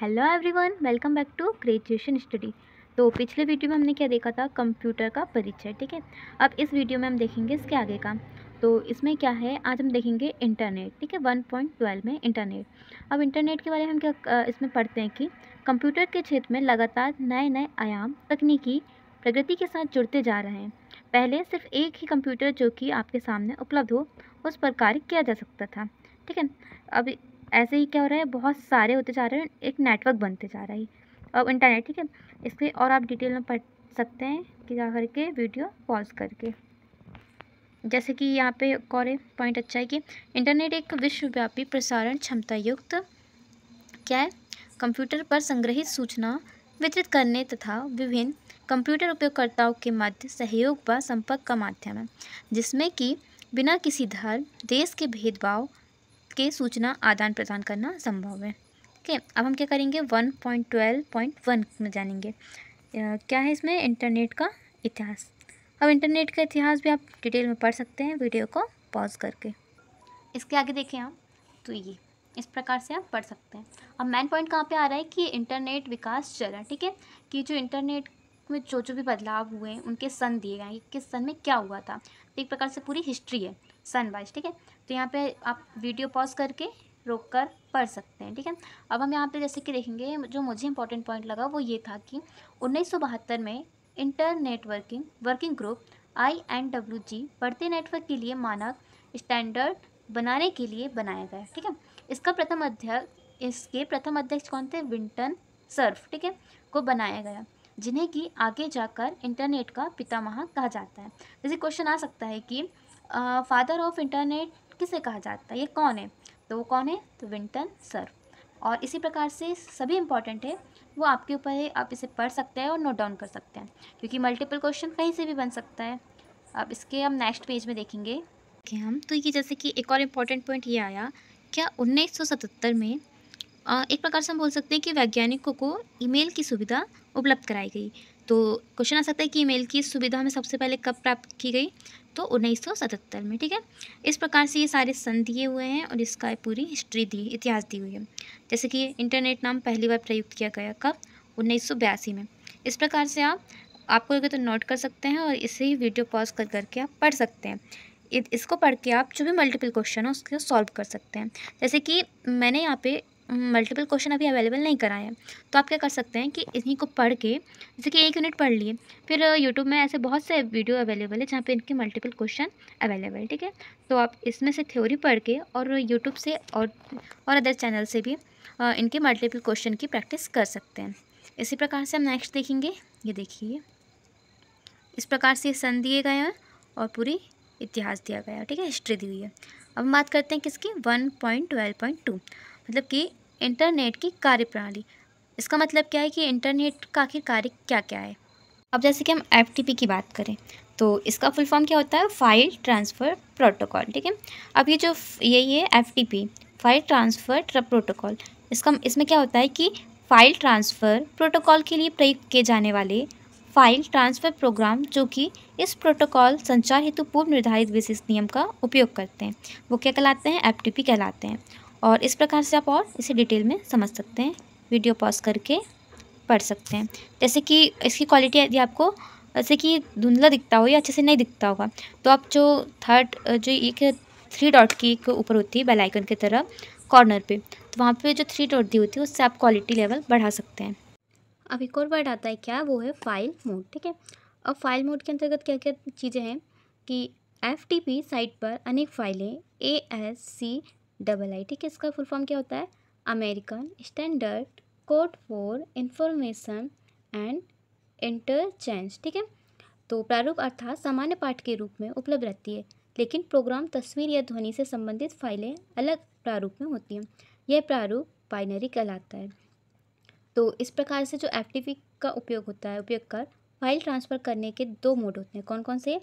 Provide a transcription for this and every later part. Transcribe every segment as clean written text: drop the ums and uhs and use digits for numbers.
Hello everyone, welcome back to graduation study. तो पिछले video में हमने क्या देखा था, कंप्यूटर का परिचय। ठीक है, अब इस वीडियो में हम देखेंगे इसके आगे का। तो इसमें क्या है, आज हम देखेंगे इंटरनेट। ठीक है, 1.12 में इंटरनेट। अब इंटरनेट के बारे में हम क्या इसमें पढ़ते हैं कि कंप्यूटर के क्षेत्र में लगातार नए नए आयाम तकनीकी प्रगति के साथ जुड़ते जा रहे हैं। पहले सिर्फ एक ही कंप्यूटर जो कि आपके सामने उपलब्ध हो, उस पर कार्य किया जा सकता था। ठीक है, अब ऐसे ही क्या हो रहा है, बहुत सारे होते जा रहे हैं, एक नेटवर्क बनते जा रहा है अब इंटरनेट। ठीक है, इसके और आप डिटेल में पढ़ सकते हैं कि क्या करके वीडियो पॉज करके। जैसे कि यहाँ पे एक और पॉइंट अच्छा है कि इंटरनेट एक विश्वव्यापी प्रसारण क्षमता युक्त क्या है, कंप्यूटर पर संग्रहित सूचना वितरित करने तथा विभिन्न कंप्यूटर उपयोगकर्ताओं के मध्य सहयोग व संपर्क का माध्यम है, जिसमें कि बिना किसी धर्म देश के भेदभाव के सूचना आदान प्रदान करना संभव है। ठीक है, अब हम क्या करेंगे, 1.12.1 में जानेंगे क्या है इसमें इंटरनेट का इतिहास। अब इंटरनेट का इतिहास भी आप डिटेल में पढ़ सकते हैं वीडियो को पॉज करके। इसके आगे देखें आप, तो ये इस प्रकार से आप पढ़ सकते हैं। अब मेन पॉइंट कहाँ पे आ रहा है कि इंटरनेट विकास चरण। ठीक है, कि जो इंटरनेट में जो भी बदलाव हुए उनके सन दिए गए हैं, किस सन में क्या हुआ था। तो एक प्रकार से पूरी हिस्ट्री है सन वाइज। ठीक है, तो यहाँ पे आप वीडियो पॉज करके रोक कर पढ़ सकते हैं। ठीक है, अब हम यहाँ पे जैसे कि देखेंगे, जो मुझे इंपॉर्टेंट पॉइंट लगा वो ये था कि 1972 में इंटरनेट वर्किंग ग्रुप INWG बढ़ते नेटवर्क के लिए मानक स्टैंडर्ड बनाने के लिए बनाया गया। ठीक है, इसके प्रथम अध्यक्ष कौन थे, विंटन सर्फ। ठीक है, को बनाया गया, जिन्हें कि आगे जाकर इंटरनेट का पितामह कहा जाता है। जैसे क्वेश्चन आ सकता है कि फादर ऑफ इंटरनेट किसे कहा जाता है, ये कौन है, तो वो कौन है, तो विंटन सर्फ। और इसी प्रकार से सभी इंपॉर्टेंट है, वो आपके ऊपर है, आप इसे पढ़ सकते हैं और नोट डाउन कर सकते हैं, क्योंकि मल्टीपल क्वेश्चन कहीं से भी बन सकता है। अब इसके हम नेक्स्ट पेज में देखेंगे कि हम, तो ये जैसे कि एक और इम्पॉर्टेंट पॉइंट ये आया, क्या 1977 में एक प्रकार से हम बोल सकते हैं कि वैज्ञानिकों को ईमेल की सुविधा उपलब्ध कराई गई। तो क्वेश्चन आ सकता है कि ईमेल की सुविधा हमें सबसे पहले कब प्राप्त की गई, तो 1977 में। ठीक है, इस प्रकार से ये सारे सन दिए हुए हैं और इसका पूरी हिस्ट्री दी, इतिहास दी हुई है। जैसे कि इंटरनेट नाम पहली बार प्रयुक्त किया गया कब, 1982 में। इस प्रकार से आपको लगे तो नोट कर सकते हैं और इसे ही वीडियो पॉज कर करके आप पढ़ सकते हैं। इसको पढ़ के आप जो भी मल्टीपल क्वेश्चन हो उसको सॉल्व कर सकते हैं। जैसे कि मैंने यहाँ पे मल्टीपल क्वेश्चन अभी अवेलेबल नहीं कराए हैं, तो आप क्या कर सकते हैं कि इन्हीं को पढ़ के, जैसे कि 1 यूनिट पढ़ लिए, फिर यूट्यूब में ऐसे बहुत से वीडियो अवेलेबल है जहाँ पे इनके मल्टीपल क्वेश्चन अवेलेबल है। ठीक है, तो आप इसमें से थ्योरी पढ़ के और यूट्यूब से और अदर चैनल से भी इनके मल्टीपल क्वेश्चन की प्रैक्टिस कर सकते हैं। इसी प्रकार से हम नेक्स्ट देखेंगे, ये देखिए इस प्रकार से सन दिए गए हैं और पूरी इतिहास दिया गया है। ठीक है, हिस्ट्री दी हुई है। अब हम बात करते हैं किसकी, 1.12.2, मतलब कि इंटरनेट की कार्यप्रणाली। इसका मतलब क्या है कि इंटरनेट का आखिर कार्य क्या क्या है। अब जैसे कि हम FTP की बात करें, तो इसका फुल फॉर्म क्या होता है, फाइल ट्रांसफ़र प्रोटोकॉल। ठीक है, अब ये जो यही है FTP, फाइल ट्रांसफ़र प्रोटोकॉल। इसमें क्या होता है कि फाइल ट्रांसफ़र प्रोटोकॉल के लिए प्रयुक्त किए जाने वाले फाइल ट्रांसफ़र प्रोग्राम जो कि इस प्रोटोकॉल संचार हेतु पूर्व निर्धारित विशिष्ट नियम का उपयोग करते हैं, वो क्या कहलाते हैं, FTP कहलाते हैं। और इस प्रकार से आप और इसे डिटेल में समझ सकते हैं, वीडियो पॉज करके पढ़ सकते हैं। जैसे कि इसकी क्वालिटी यदि आपको जैसे कि धुंधला दिखता हो या अच्छे से नहीं दिखता होगा, तो आप जो एक 3 डॉट की एक ऊपर होती है बेल आइकन की तरह कॉर्नर पे, तो वहाँ पे जो 3 डॉट दी होती है उससे आप क्वालिटी लेवल बढ़ा सकते हैं। अब एक और वर्ड आता है क्या, वो है फाइल मोड। ठीक है, अब फाइल मोड के अंतर्गत क्या क्या चीज़ें हैं कि FTP साइट पर अनेक फाइलें ASCII, ठीक है, इसका फुल फॉर्म क्या होता है, American standard code for information and interchange. ठीक है, तो प्रारूप अर्थात सामान्य पाठ के रूप में उपलब्ध रहती है, लेकिन प्रोग्राम, तस्वीर या ध्वनि से संबंधित फाइलें अलग प्रारूप में होती हैं। यह प्रारूप बाइनरी कहलाता है। तो इस प्रकार से जो FTP का उपयोग होता है, उपयोग कर फाइल ट्रांसफ़र करने के 2 मोड होते हैं, कौन कौन से,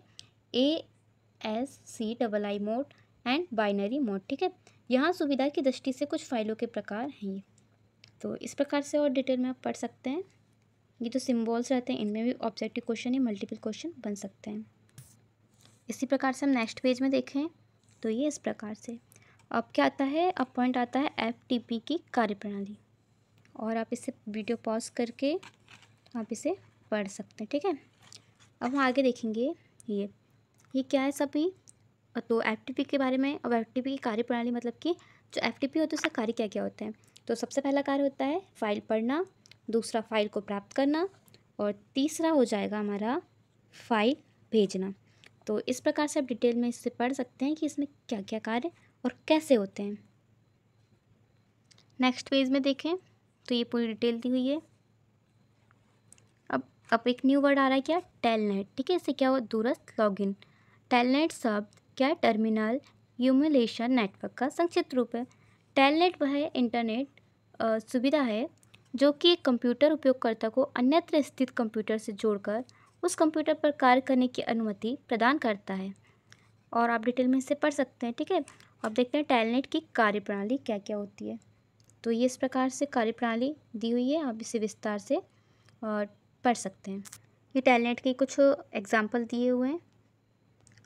ASCII mode and binary mode. ठीक है, यहाँ सुविधा की दृष्टि से कुछ फाइलों के प्रकार हैं। तो इस प्रकार से और डिटेल में आप पढ़ सकते हैं। ये जो सिम्बॉल्स रहते हैं इनमें भी ऑब्जेक्टिव क्वेश्चन या मल्टीपल क्वेश्चन बन सकते हैं। इसी प्रकार से हम नेक्स्ट पेज में देखें, तो ये इस प्रकार से अब क्या आता है, अब पॉइंट आता है FTP की कार्यप्रणाली। और आप इसे वीडियो पॉज करके आप इसे पढ़ सकते हैं, ठीक है। अब हम आगे देखेंगे ये क्या है सभी। तो एफटीपी के बारे में। अब एफटीपी की कार्यप्रणाली मतलब कि जो एफटीपी होता है उसका कार्य क्या क्या होते हैं। तो सबसे पहला कार्य होता है फाइल पढ़ना, दूसरा फाइल को प्राप्त करना, और तीसरा हो जाएगा हमारा फाइल भेजना। तो इस प्रकार से आप डिटेल में इससे पढ़ सकते हैं कि इसमें क्या क्या कार्य और कैसे होते हैं। नेक्स्ट पेज में देखें तो ये पूरी डिटेल दी हुई है। अब एक न्यू वर्ड आ रहा है क्या, टेलनेट, ठीक है। इससे क्या हो, दूरस्थ लॉगिन। टेलनेट शब्द क्या, टर्मिनल यूमुलेशन नेटवर्क का संक्षिप्त रूप है। टेलनेट वह इंटरनेट सुविधा है जो कि एक कंप्यूटर उपयोगकर्ता को अन्यत्र स्थित कंप्यूटर से जोड़कर उस कंप्यूटर पर कार्य करने की अनुमति प्रदान करता है। और आप डिटेल में इसे पढ़ सकते हैं, ठीक है। अब देखते हैं टेलनेट की कार्यप्रणाली क्या क्या होती है। तो ये इस प्रकार से कार्यप्रणाली दी हुई है, आप इसे विस्तार से पढ़ सकते हैं। ये टेलनेट के कुछ एग्जाम्पल दिए हुए हैं।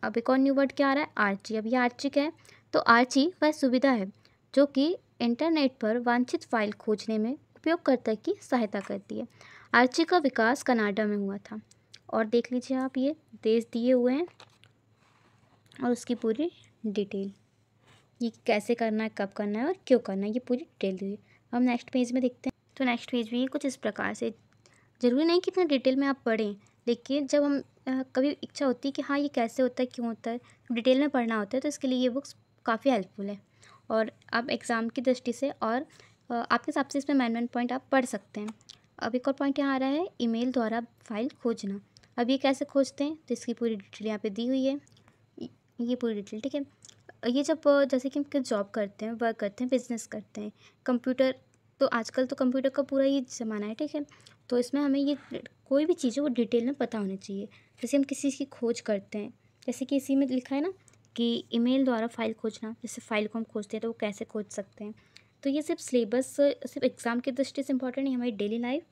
अब एक और न्यू वर्ड क्या आ रहा है, आर्ची। अब ये आर्ची क्या है, तो आर्ची वह सुविधा है जो कि इंटरनेट पर वांछित फाइल खोजने में उपयोगकर्ता की सहायता करती है। आर्ची का विकास कनाडा में हुआ था। और देख लीजिए आप, ये देश दिए हुए हैं और उसकी पूरी डिटेल, ये कैसे करना है, कब करना है और क्यों करना है, ये पूरी डिटेल दी हुई है। हम नेक्स्ट पेज में देखते हैं। तो नेक्स्ट पेज में ये कुछ इस प्रकार से, ज़रूरी नहीं कि इतना डिटेल में आप पढ़ें, लेकिन जब हम कभी इच्छा होती है कि हाँ ये कैसे होता है, क्यों होता है, डिटेल में पढ़ना होता है, तो इसके लिए ये बुक्स काफ़ी हेल्पफुल है। और आप एग्ज़ाम की दृष्टि से और आपके हिसाब से इसमें मेन पॉइंट आप पढ़ सकते हैं। अब एक और पॉइंट यहाँ आ रहा है, ईमेल द्वारा फाइल खोजना। अब ये कैसे खोजते हैं, तो इसकी पूरी डिटेल यहाँ पे दी हुई है, ये पूरी डिटेल, ठीक है। ये जब जैसे कि हम जॉब करते हैं, वर्क करते हैं, बिजनेस करते हैं, कंप्यूटर, तो आजकल तो कंप्यूटर का पूरा ही ज़माना है, ठीक है। तो इसमें हमें ये कोई भी चीज़ है वो डिटेल में पता होनी चाहिए। जैसे हम किसी चीज़ की खोज करते हैं, जैसे कि इसी में लिखा है ना कि ईमेल द्वारा फाइल खोजना, जैसे फाइल को हम खोजते हैं तो वो कैसे खोज सकते हैं। तो ये सिर्फ सिलेबस, सिर्फ एग्ज़ाम की दृष्टि से इंपॉर्टेंट नहीं, हमारी डेली लाइफ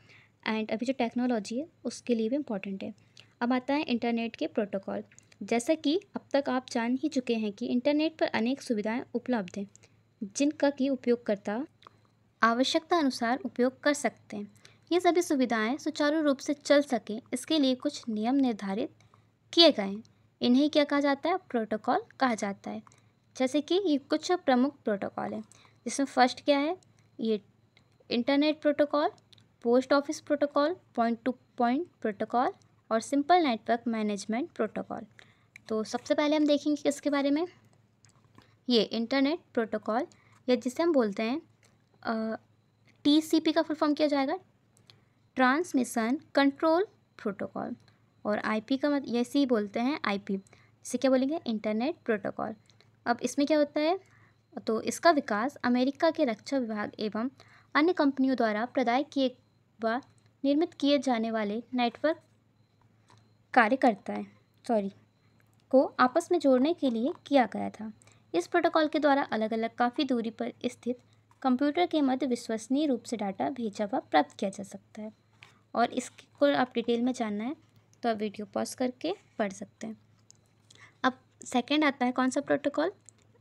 एंड अभी जो टेक्नोलॉजी है उसके लिए भी इम्पॉर्टेंट है। अब आता है इंटरनेट के प्रोटोकॉल। जैसा कि अब तक आप जान ही चुके हैं कि इंटरनेट पर अनेक सुविधाएं उपलब्ध हैं जिनका कि उपयोगकर्ता आवश्यकता अनुसार उपयोग कर सकते हैं। ये सभी सुविधाएं सुचारू रूप से चल सकें, इसके लिए कुछ नियम निर्धारित किए गए हैं। इन्हें क्या कहा जाता है, प्रोटोकॉल कहा जाता है। जैसे कि ये कुछ प्रमुख प्रोटोकॉल हैं, जिसमें फर्स्ट क्या है, ये internet protocol, post office protocol, point two point protocol और सिंपल नेटवर्क मैनेजमेंट प्रोटोकॉल। तो सबसे पहले हम देखेंगे किसके बारे में, ये इंटरनेट प्रोटोकॉल, या जिसे हम बोलते हैं टीसीपी का फुल फॉर्म किया जाएगा, ट्रांसमिशन कंट्रोल प्रोटोकॉल। और आईपी का मतलब ऐसे ही बोलते हैं आईपी, इसे क्या बोलेंगे, इंटरनेट प्रोटोकॉल। अब इसमें क्या होता है, तो इसका विकास अमेरिका के रक्षा विभाग एवं अन्य कंपनियों द्वारा प्रदाय किए व निर्मित किए जाने वाले नेटवर्क कार्य करता है को आपस में जोड़ने के लिए किया गया था। इस प्रोटोकॉल के द्वारा अलग अलग काफ़ी दूरी पर स्थित कंप्यूटर के मध्य विश्वसनीय रूप से डाटा भेजा व प्राप्त किया जा सकता है। और इसको आप डिटेल में जानना है तो आप वीडियो पॉज करके पढ़ सकते हैं। अब सेकंड आता है कौन सा प्रोटोकॉल,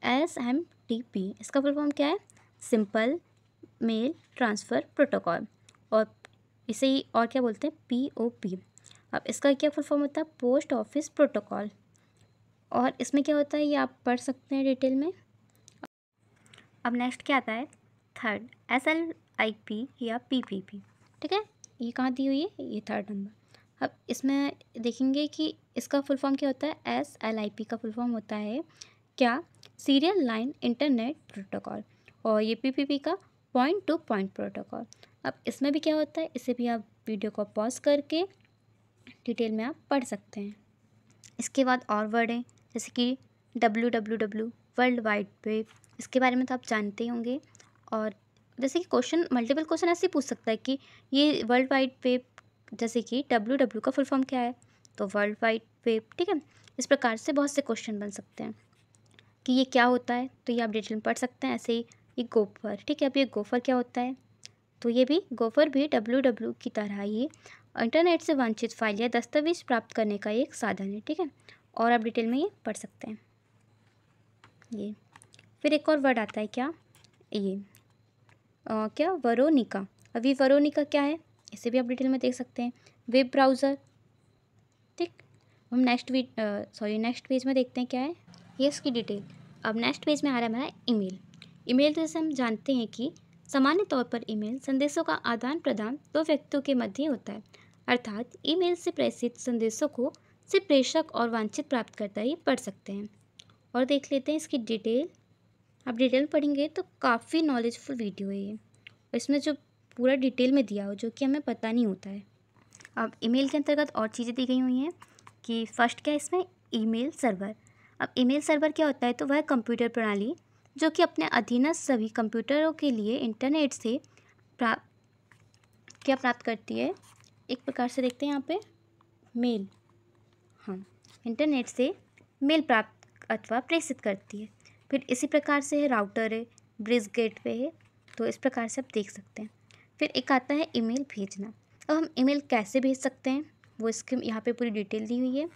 SMTP। इसका फुल फॉर्म क्या है, सिंपल मेल ट्रांसफ़र प्रोटोकॉल। और इसे ही और क्या बोलते हैं, POP। अब इसका क्या फुल फॉर्म होता है, पोस्ट ऑफिस प्रोटोकॉल। और इसमें क्या होता है ये आप पढ़ सकते हैं डिटेल में। अब नेक्स्ट क्या आता है, थर्ड SLIP या PPP, ठीक है। ये कहाँ दी हुई है, ये थर्ड नंबर। अब इसमें देखेंगे कि इसका फुल फॉर्म क्या होता है, SLIP का फुल फॉर्म होता है क्या, सीरियल लाइन इंटरनेट प्रोटोकॉल। और ये PPP का पॉइंट टू पॉइंट प्रोटोकॉल। अब इसमें भी क्या होता है, इसे भी आप वीडियो को पॉज करके डिटेल में आप पढ़ सकते हैं। इसके बाद और वर्ड हैं जैसे कि WWW, वर्ल्ड वाइड वेब, इसके बारे में तो आप जानते ही होंगे। और जैसे कि क्वेश्चन, मल्टीपल क्वेश्चन ऐसे ही पूछ सकता है कि ये वर्ल्ड वाइड वेब, जैसे कि WW का फुल फॉर्म क्या है, तो वर्ल्ड वाइड वेब, ठीक है। इस प्रकार से बहुत से क्वेश्चन बन सकते हैं कि ये क्या होता है, तो ये आप डिटेल में पढ़ सकते हैं। ऐसे ही ये गोफर, ठीक है। अब ये गोफर क्या होता है, तो ये भी गोफर भी WW की तरह ही इंटरनेट से वांछित फाइल या दस्तावेज प्राप्त करने का एक साधन है, ठीक है। और आप डिटेल में ये पढ़ सकते हैं। ये फिर एक और वर्ड आता है क्या, ये क्या, वरोनिका। अभी वरोनिका क्या है, इसे भी आप डिटेल में देख सकते हैं। वेब ब्राउज़र, ठीक। हम नेक्स्ट पेज में देखते हैं क्या है, ये इसकी डिटेल। अब नेक्स्ट पेज में आ रहा है हमारा ईमेल। ईमेल जैसे हम जानते हैं कि सामान्य तौर पर ईमेल संदेशों का आदान प्रदान दो व्यक्तियों के मध्य होता है, अर्थात ईमेल से प्रेषित संदेशों को सिर्फ प्रेषक और वांछित प्राप्तकर्ता ही पढ़ सकते हैं। और देख लेते हैं इसकी डिटेल। आप डिटेल पढ़ेंगे तो काफ़ी नॉलेजफुल वीडियो है ये, और इसमें जो पूरा डिटेल में दिया हो जो कि हमें पता नहीं होता है। अब ईमेल के अंतर्गत और चीज़ें दी गई हुई हैं कि फर्स्ट क्या है इसमें, ईमेल सर्वर। अब ईमेल सर्वर क्या होता है, तो वह कंप्यूटर प्रणाली जो कि अपने अधीनस्थ सभी कंप्यूटरों के लिए इंटरनेट से प्राप्त करती है। एक प्रकार से देखते हैं यहाँ पे मेल, हाँ, इंटरनेट से मेल प्राप्त अथवा प्रेषित करती है। फिर इसी प्रकार से है राउटर है, ब्रिज गेटवे है, तो इस प्रकार से आप देख सकते हैं। फिर एक आता है ईमेल भेजना। अब हम ईमेल कैसे भेज सकते हैं वो इसके यहाँ पे पूरी डिटेल दी हुई है।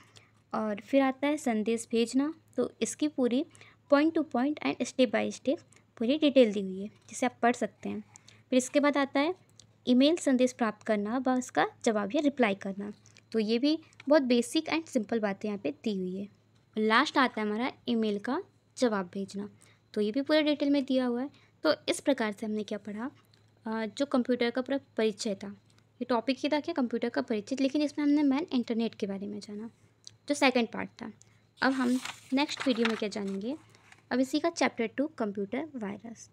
और फिर आता है संदेश भेजना, तो इसकी पूरी point two point and step by step पूरी डिटेल दी हुई है जिसे आप पढ़ सकते हैं। फिर इसके बाद आता है ईमेल संदेश प्राप्त करना व उसका जवाब या रिप्लाई करना, तो ये भी बहुत बेसिक एंड सिंपल बातें यहाँ पे दी हुई है। लास्ट आता है हमारा ईमेल का जवाब भेजना, तो ये भी पूरा डिटेल में दिया हुआ है। तो इस प्रकार से हमने क्या पढ़ा, जो कंप्यूटर का पूरा परिचय था, ये टॉपिक ही था क्या, कंप्यूटर का परिचय, लेकिन इसमें हमने मेन इंटरनेट के बारे में जाना जो सेकंड पार्ट था। अब हम नेक्स्ट वीडियो में क्या जानेंगे, अब इसी का चैप्टर 2 कंप्यूटर वायरस।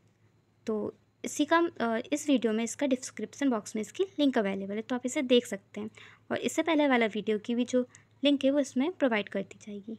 तो इस वीडियो में इसका डिस्क्रिप्शन बॉक्स में इसकी लिंक अवेलेबल है, तो आप इसे देख सकते हैं। और इससे पहले वाला वीडियो की भी जो लिंक है वो इसमें प्रोवाइड कर दी जाएगी।